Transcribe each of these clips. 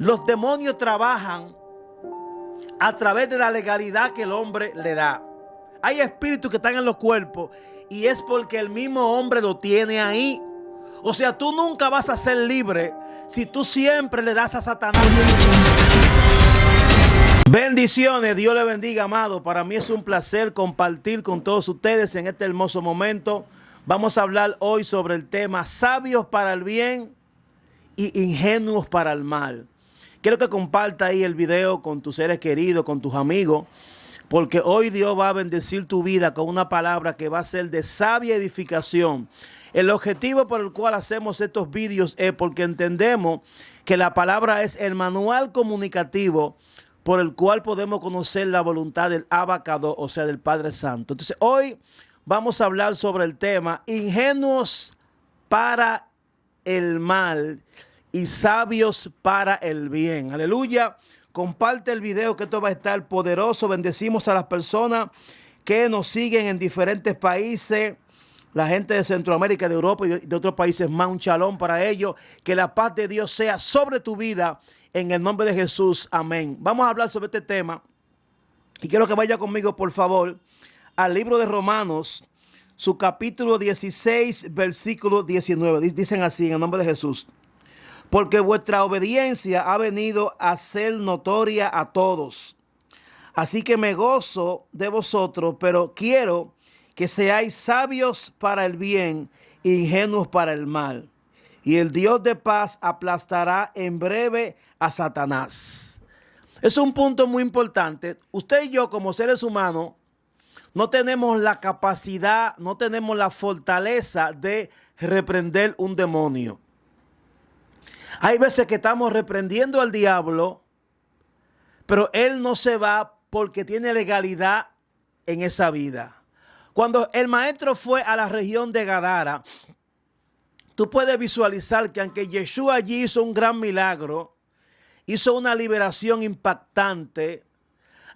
Los demonios trabajan a través de la legalidad que el hombre le da. Hay espíritus que están en los cuerpos y es porque el mismo hombre lo tiene ahí. O sea, tú nunca vas a ser libre si tú siempre le das a Satanás. Bendiciones, Dios le bendiga, amado. Para mí es un placer compartir con todos ustedes en este hermoso momento. Vamos a hablar hoy sobre el tema sabios para el bien y ingenuos para el mal. Quiero que comparta ahí el video con tus seres queridos, con tus amigos, porque hoy Dios va a bendecir tu vida con una palabra que va a ser de sabia edificación. El objetivo por el cual hacemos estos vídeos es porque entendemos que la palabra es el manual comunicativo por el cual podemos conocer la voluntad del Abacado, o sea, del Padre Santo. Entonces, hoy vamos a hablar sobre el tema ingenuos para el mal y sabios para el bien. Aleluya. Comparte el video, que esto va a estar poderoso. Bendecimos a las personas que nos siguen en diferentes países, la gente de Centroamérica, de Europa y de otros países más. Un shalom para ellos. Que la paz de Dios sea sobre tu vida en el nombre de Jesús. Amén. Vamos a hablar sobre este tema y quiero que vaya conmigo, por favor, al libro de Romanos, su capítulo 16, versículo 19. Dicen así, en el nombre de Jesús: porque vuestra obediencia ha venido a ser notoria a todos. Así que me gozo de vosotros, pero quiero que seáis sabios para el bien e ingenuos para el mal. Y el Dios de paz aplastará en breve a Satanás. Es un punto muy importante. Usted y yo, como seres humanos, no tenemos la capacidad, no tenemos la fortaleza de reprender un demonio. Hay veces que estamos reprendiendo al diablo, pero él no se va porque tiene legalidad en esa vida. Cuando el maestro fue a la región de Gadara, tú puedes visualizar que aunque Yeshua allí hizo un gran milagro, hizo una liberación impactante,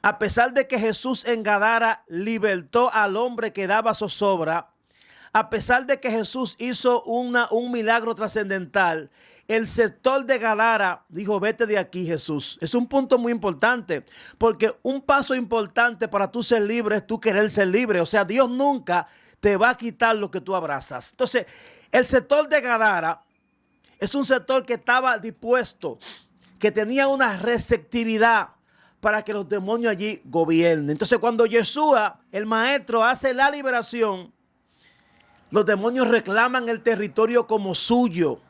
a pesar de que Jesús en Gadara libertó al hombre que daba zozobra, a pesar de que Jesús hizo un milagro trascendental, el sector de Gadara dijo: vete de aquí, Jesús. Es un punto muy importante, porque un paso importante para tú ser libre es tú querer ser libre. O sea, Dios nunca te va a quitar lo que tú abrazas. Entonces, el sector de Gadara es un sector que estaba dispuesto, que tenía una receptividad para que los demonios allí gobiernen. Entonces, cuando Yeshua, el maestro, hace la liberación, los demonios reclaman el territorio como suyo.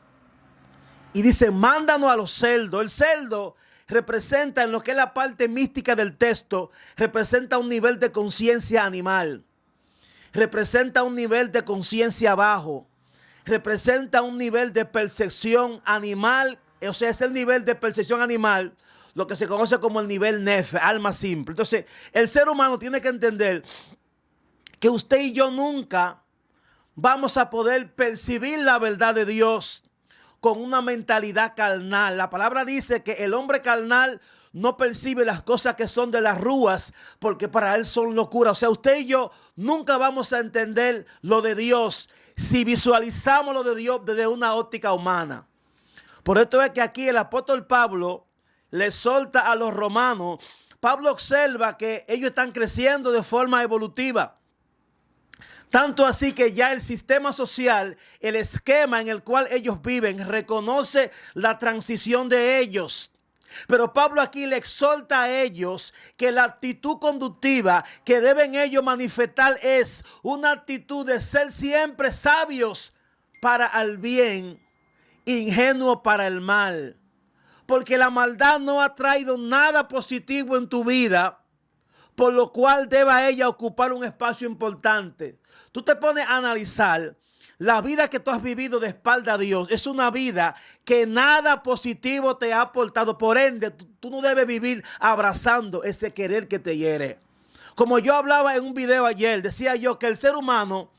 Y dice: mándanos a los cerdos. El cerdo representa, en lo que es la parte mística del texto, representa un nivel de conciencia animal. Representa un nivel de conciencia bajo. Representa un nivel de percepción animal. O sea, es el nivel de percepción animal, lo que se conoce como el nivel nefe, alma simple. Entonces, el ser humano tiene que entender que usted y yo nunca vamos a poder percibir la verdad de Dios con una mentalidad carnal. La palabra dice que el hombre carnal no percibe las cosas que son de las rúas, porque para él son locura. O sea, usted y yo nunca vamos a entender lo de Dios si visualizamos lo de Dios desde una óptica humana. Por esto es que aquí el apóstol Pablo le solta a los romanos. Pablo observa que ellos están creciendo de forma evolutiva. Tanto así que ya el sistema social, el esquema en el cual ellos viven, reconoce la transición de ellos. Pero Pablo aquí le exhorta a ellos que la actitud conductiva que deben ellos manifestar es una actitud de ser siempre sabios para el bien, ingenuos para el mal. Porque la maldad no ha traído nada positivo en tu vida, por lo cual deba ella ocupar un espacio importante. Tú te pones a analizar la vida que tú has vivido de espalda a Dios. Es una vida que nada positivo te ha aportado. Por ende, tú no debes vivir abrazando ese querer que te hiere. Como yo hablaba en un video ayer, decía yo que el ser humano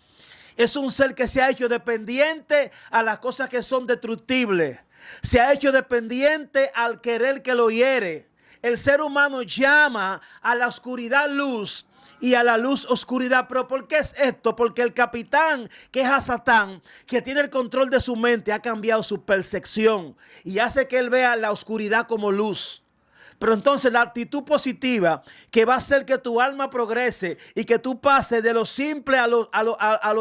es un ser que se ha hecho dependiente a las cosas que son destructibles. Se ha hecho dependiente al querer que lo hiere. El ser humano llama a la oscuridad luz y a la luz oscuridad. ¿Pero por qué es esto? Porque el capitán, que es a Satán, que tiene el control de su mente, ha cambiado su percepción y hace que él vea la oscuridad como luz. Pero entonces la actitud positiva que va a hacer que tu alma progrese y que tú pases de lo simple a lo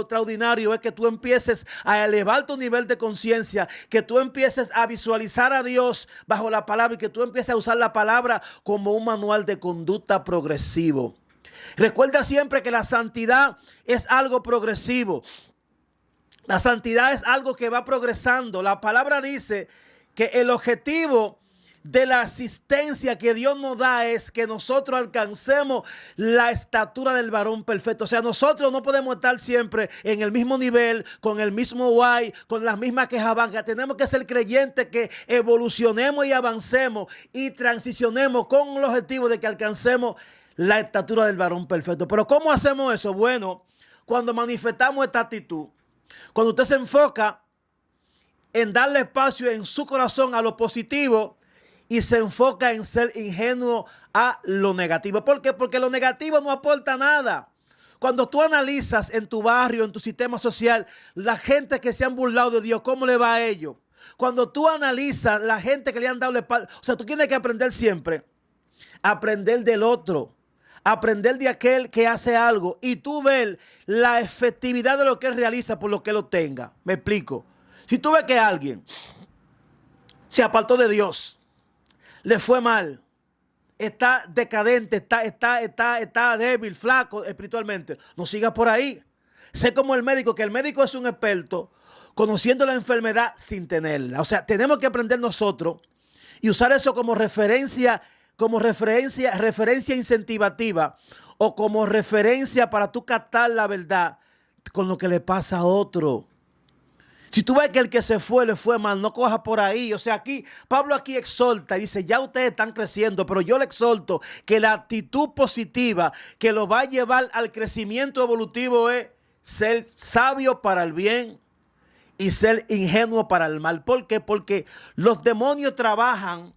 extraordinario es que tú empieces a elevar tu nivel de conciencia, que tú empieces a visualizar a Dios bajo la palabra y que tú empieces a usar la palabra como un manual de conducta progresivo. Recuerda siempre que la santidad es algo progresivo. La santidad es algo que va progresando. La palabra dice que el objetivo de la asistencia que Dios nos da es que nosotros alcancemos la estatura del varón perfecto. O sea, nosotros no podemos estar siempre en el mismo nivel, con el mismo guay, con las mismas quejabangas. Tenemos que ser creyentes que evolucionemos y avancemos y transicionemos con el objetivo de que alcancemos la estatura del varón perfecto. Pero ¿cómo hacemos eso? Bueno, cuando manifestamos esta actitud, cuando usted se enfoca en darle espacio en su corazón a lo positivo, y se enfoca en ser ingenuo a lo negativo. ¿Por qué? Porque lo negativo no aporta nada. Cuando tú analizas en tu barrio, en tu sistema social, la gente que se han burlado de Dios, ¿cómo le va a ellos? Cuando tú analizas la gente que le han dado la espalda, o sea, tú tienes que aprender siempre, aprender del otro, aprender de aquel que hace algo y tú ver la efectividad de lo que él realiza por lo que él obtenga. Me explico. Si tú ves que alguien se apartó de Dios, le fue mal, está decadente, está débil, flaco espiritualmente, no sigas por ahí. Sé como el médico, que el médico es un experto conociendo la enfermedad sin tenerla. O sea, tenemos que aprender nosotros y usar eso como referencia incentivativa o como referencia para tú captar la verdad con lo que le pasa a otro. Si tú ves que el que se fue le fue mal, no cojas por ahí. O sea, aquí, Pablo aquí exhorta y dice, ya ustedes están creciendo, pero yo le exhorto que la actitud positiva que lo va a llevar al crecimiento evolutivo es ser sabio para el bien y ser ingenuo para el mal. ¿Por qué? Porque los demonios trabajan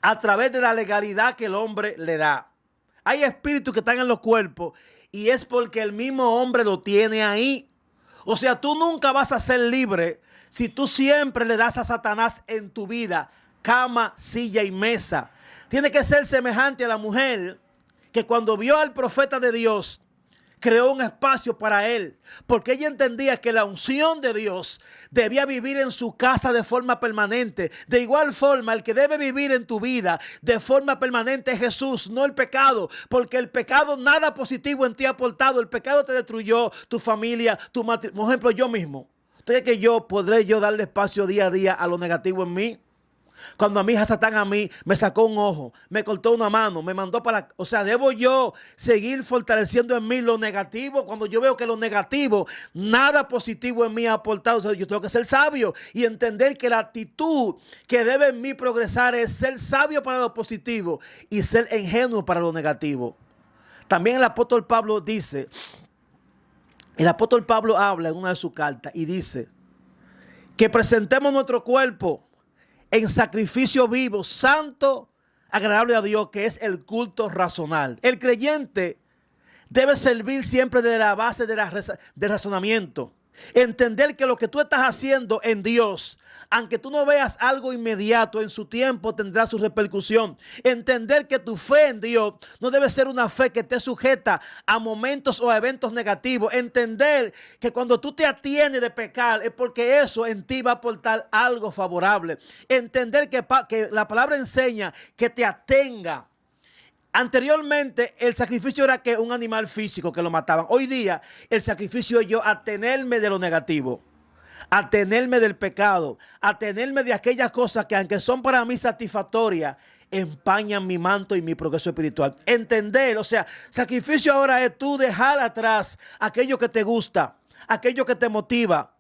a través de la legalidad que el hombre le da. Hay espíritus que están en los cuerpos y es porque el mismo hombre lo tiene ahí. O sea, tú nunca vas a ser libre si tú siempre le das a Satanás en tu vida cama, silla y mesa. Tiene que ser semejante a la mujer que cuando vio al profeta de Dios, creó un espacio para él, porque ella entendía que la unción de Dios debía vivir en su casa de forma permanente. De igual forma, el que debe vivir en tu vida de forma permanente es Jesús, no el pecado, porque el pecado nada positivo en ti ha aportado. El pecado te destruyó, tu familia, tu matrimonio. Por ejemplo, yo mismo. ¿Usted cree que podré darle espacio día a día a lo negativo en mí? Cuando a mi hija Satán a mí me sacó un ojo, me cortó una mano, me mandó para... O sea, ¿debo yo seguir fortaleciendo en mí lo negativo? Cuando yo veo que lo negativo, nada positivo en mí ha aportado. O sea, yo tengo que ser sabio y entender que la actitud que debe en mí progresar es ser sabio para lo positivo y ser ingenuo para lo negativo. También el apóstol Pablo dice, el apóstol Pablo habla en una de sus cartas y dice que presentemos nuestro cuerpo en sacrificio vivo, santo, agradable a Dios, que es el culto racional. El creyente debe servir siempre de la base del razonamiento. Entender que lo que tú estás haciendo en Dios, aunque tú no veas algo inmediato, en su tiempo tendrá su repercusión. Entender que tu fe en Dios no debe ser una fe que esté sujeta a momentos o a eventos negativos. Entender que cuando tú te atienes de pecar es porque eso en ti va a aportar algo favorable. Entender que la palabra enseña que te atenga. Anteriormente el sacrificio era que un animal físico que lo mataban. Hoy día el sacrificio es yo atenerme de lo negativo, atenerme del pecado, atenerme de aquellas cosas que aunque son para mí satisfactorias, empañan mi manto y mi progreso espiritual. Entender, o sea, sacrificio ahora es tú dejar atrás aquello que te gusta, aquello que te motiva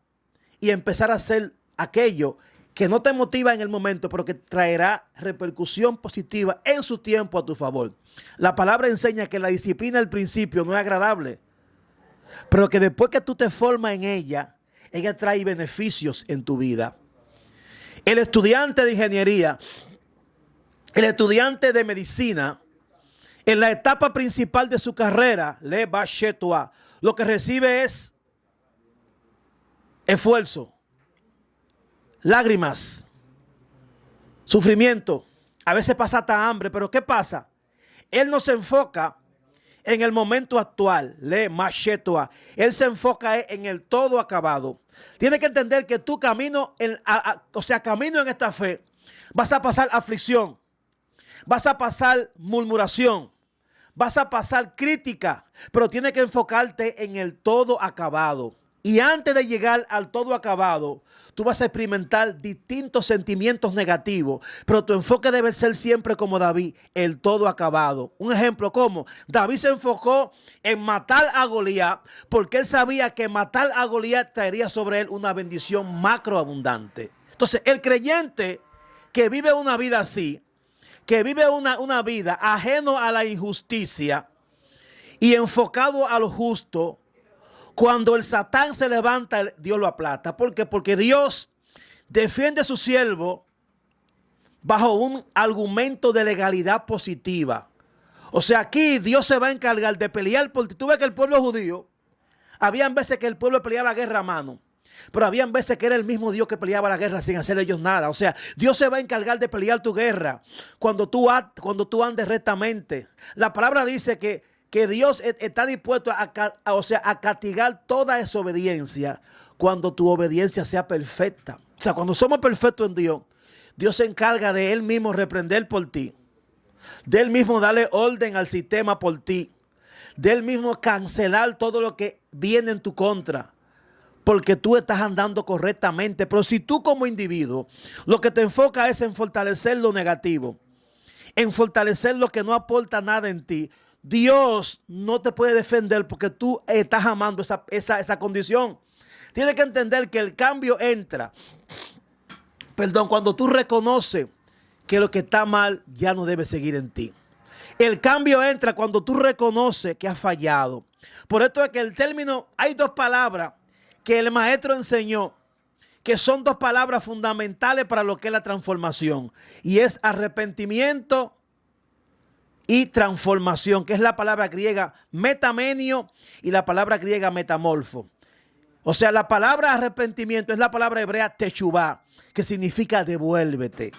y empezar a hacer aquello que no te motiva en el momento, pero que traerá repercusión positiva en su tiempo a tu favor. La palabra enseña que la disciplina al principio no es agradable, pero que después que tú te formas en ella, ella trae beneficios en tu vida. El estudiante de ingeniería, el estudiante de medicina, En la etapa principal de su carrera, le bashetua, lo que recibe es esfuerzo, lágrimas, sufrimiento. A veces pasa hasta hambre, pero ¿qué pasa? Él no se enfoca en el momento actual, le mashetua. Él se enfoca en el todo acabado. Tiene que entender que tu camino, camino en esta fe, vas a pasar aflicción, vas a pasar murmuración, vas a pasar crítica, pero tienes que enfocarte en el todo acabado. Y antes de llegar al todo acabado, tú vas a experimentar distintos sentimientos negativos, pero tu enfoque debe ser siempre como David, el todo acabado. Un ejemplo, ¿cómo? David se enfocó en matar a Goliat porque él sabía que matar a Goliat traería sobre él una bendición macroabundante. Entonces, el creyente que vive una vida así, que vive una vida ajeno a la injusticia y enfocado a lo justo, cuando el Satán se levanta, Dios lo aplasta. ¿Por qué? Porque Dios defiende a su siervo bajo un argumento de legalidad positiva. O sea, aquí Dios se va a encargar de pelear por ti. Tú ves que el pueblo judío, habían veces que el pueblo peleaba guerra a mano, pero habían veces que era el mismo Dios que peleaba la guerra sin hacer ellos nada. O sea, Dios se va a encargar de pelear tu guerra cuando tú andes rectamente. La palabra dice que Dios está dispuesto a castigar toda desobediencia cuando tu obediencia sea perfecta. O sea, cuando somos perfectos en Dios, Dios se encarga de Él mismo reprender por ti, de Él mismo darle orden al sistema por ti, de Él mismo cancelar todo lo que viene en tu contra, porque tú estás andando correctamente. Pero si tú como individuo lo que te enfoca es en fortalecer lo negativo, en fortalecer lo que no aporta nada en ti, Dios no te puede defender porque tú estás amando esa condición. Tienes que entender que el cambio entra, cuando tú reconoces que lo que está mal ya no debe seguir en ti. El cambio entra cuando tú reconoces que has fallado. Por esto es que el término, hay dos palabras que el maestro enseñó, que son dos palabras fundamentales para lo que es la transformación. Y es arrepentimiento y transformación, que es la palabra griega metamenio y la palabra griega metamorfo. O sea, la palabra arrepentimiento es la palabra hebrea techubá, que significa devuélvete.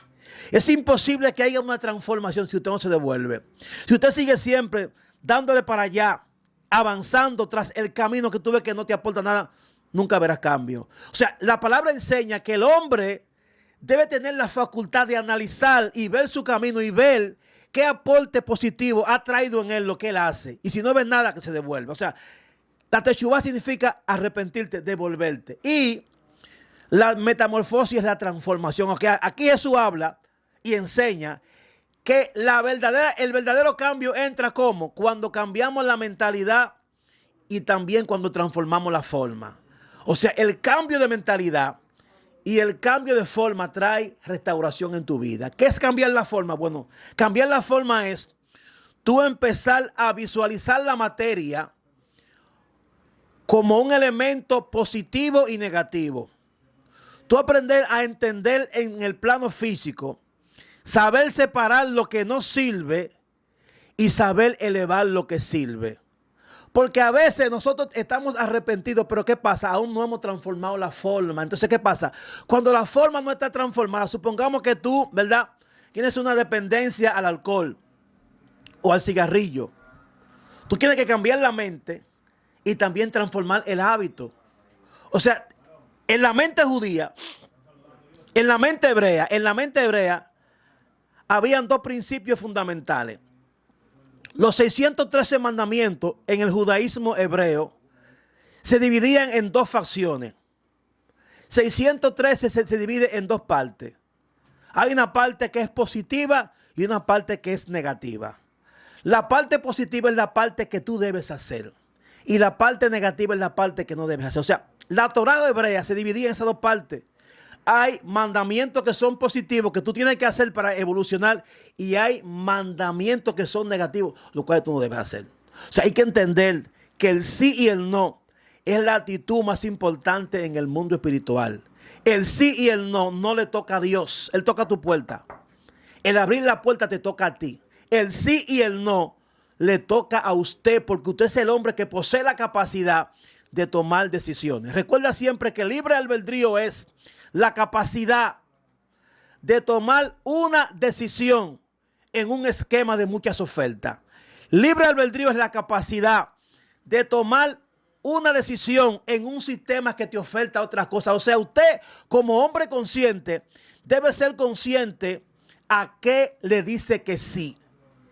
Es imposible que haya una transformación si usted no se devuelve. Si usted sigue siempre dándole para allá, avanzando tras el camino que tú ves que no te aporta nada, nunca verás cambio. O sea, la palabra enseña que el hombre debe tener la facultad de analizar y ver su camino y ver qué aporte positivo ha traído en él lo que él hace. Y si no ves nada, que se devuelva. O sea, la techubá significa arrepentirte, devolverte. Y la metamorfosis es la transformación. Okay, aquí Jesús habla y enseña que el verdadero cambio entra como cuando cambiamos la mentalidad y también cuando transformamos la forma. O sea, el cambio de mentalidad y el cambio de forma trae restauración en tu vida. ¿Qué es cambiar la forma? Bueno, cambiar la forma es tú empezar a visualizar la materia como un elemento positivo y negativo. Tú aprender a entender en el plano físico, saber separar lo que no sirve y saber elevar lo que sirve. Porque a veces nosotros estamos arrepentidos, pero ¿qué pasa? Aún no hemos transformado la forma. Entonces, ¿qué pasa? Cuando la forma no está transformada, supongamos que tú, ¿verdad?, tienes una dependencia al alcohol o al cigarrillo. Tú tienes que cambiar la mente y también transformar el hábito. O sea, en la mente judía, en la mente hebrea, habían dos principios fundamentales. Los 613 mandamientos en el judaísmo hebreo se dividían en dos facciones. 613 se divide en dos partes. Hay una parte que es positiva y una parte que es negativa. La parte positiva es la parte que tú debes hacer. Y la parte negativa es la parte que no debes hacer. O sea, la Torá hebrea se dividía en esas dos partes. Hay mandamientos que son positivos, que tú tienes que hacer para evolucionar. Y hay mandamientos que son negativos, los cuales tú no debes hacer. O sea, hay que entender que el sí y el no es la actitud más importante en el mundo espiritual. El sí y el no no le toca a Dios. Él toca a tu puerta. El abrir la puerta te toca a ti. El sí y el no le toca a usted, porque usted es el hombre que posee la capacidad de tomar decisiones. Recuerda siempre que libre albedrío es la capacidad de tomar una decisión en un esquema de muchas ofertas. Libre albedrío es la capacidad de tomar una decisión en un sistema que te oferta otras cosas. O sea, usted como hombre consciente debe ser consciente a qué le dice que sí.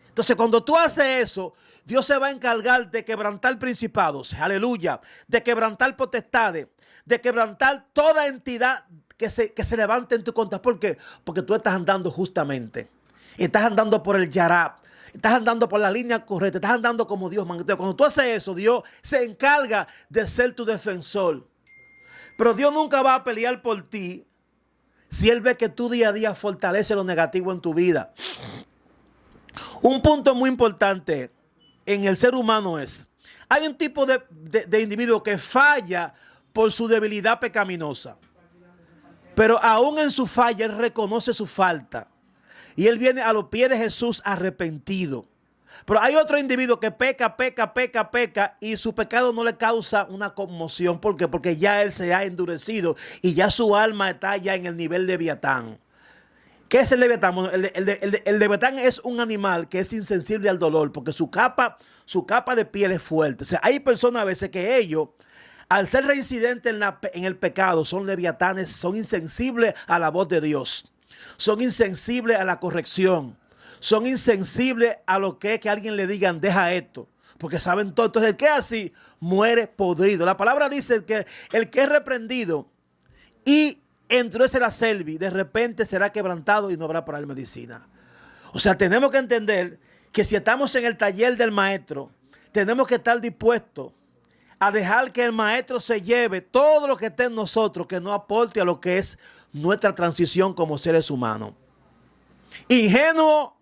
Entonces, cuando tú haces eso, Dios se va a encargar de quebrantar principados, aleluya, de quebrantar potestades, de quebrantar toda entidad que se levante en tu contra. ¿Por qué? Porque tú estás andando justamente. Estás andando por el yarab. Estás andando por la línea correcta. Estás andando como Dios manda. Cuando tú haces eso, Dios se encarga de ser tu defensor. Pero Dios nunca va a pelear por ti si Él ve que tú día a día fortaleces lo negativo en tu vida. Un punto muy importante en el ser humano es, hay un tipo de individuo que falla por su debilidad pecaminosa. Pero aún en su falla, él reconoce su falta. Y él viene a los pies de Jesús arrepentido. Pero hay otro individuo que peca y su pecado no le causa una conmoción. ¿Por qué? Porque ya él se ha endurecido y ya su alma está ya en el nivel de Leviatán. ¿Qué es el Leviatán? El Leviatán es un animal que es insensible al dolor porque su capa de piel es fuerte. O sea, hay personas a veces que ellos, al ser reincidentes en el pecado, son leviatanes, son insensibles a la voz de Dios. Son insensibles a la corrección. Son insensibles a lo que es que alguien le digan, deja esto. Porque saben todo. Entonces, el que es así, muere podrido. La palabra dice que el que es reprendido y endurece la cerviz, de repente será quebrantado y no habrá para él medicina. O sea, tenemos que entender que si estamos en el taller del maestro, tenemos que estar dispuestos a dejar que el maestro se lleve todo lo que esté en nosotros, que no aporte a lo que es nuestra transición como seres humanos. Ingenuo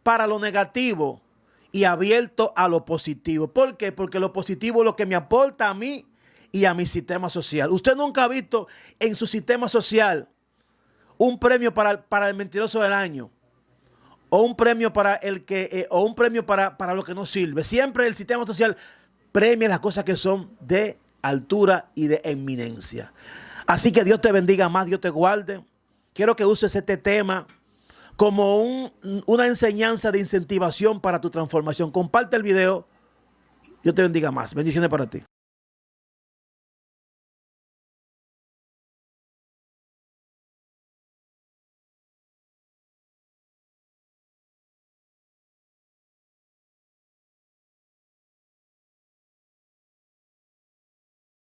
para lo negativo y abierto a lo positivo. ¿Por qué? Porque lo positivo es lo que me aporta a mí y a mi sistema social. Usted nunca ha visto en su sistema social un premio para el mentiroso del año, o un premio para para lo que no sirve. Siempre el sistema social premia las cosas que son de altura y de eminencia. Así que Dios te bendiga más, Dios te guarde. Quiero que uses este tema como una enseñanza de incentivación para tu transformación. Comparte el video. Dios te bendiga más. Bendiciones para ti.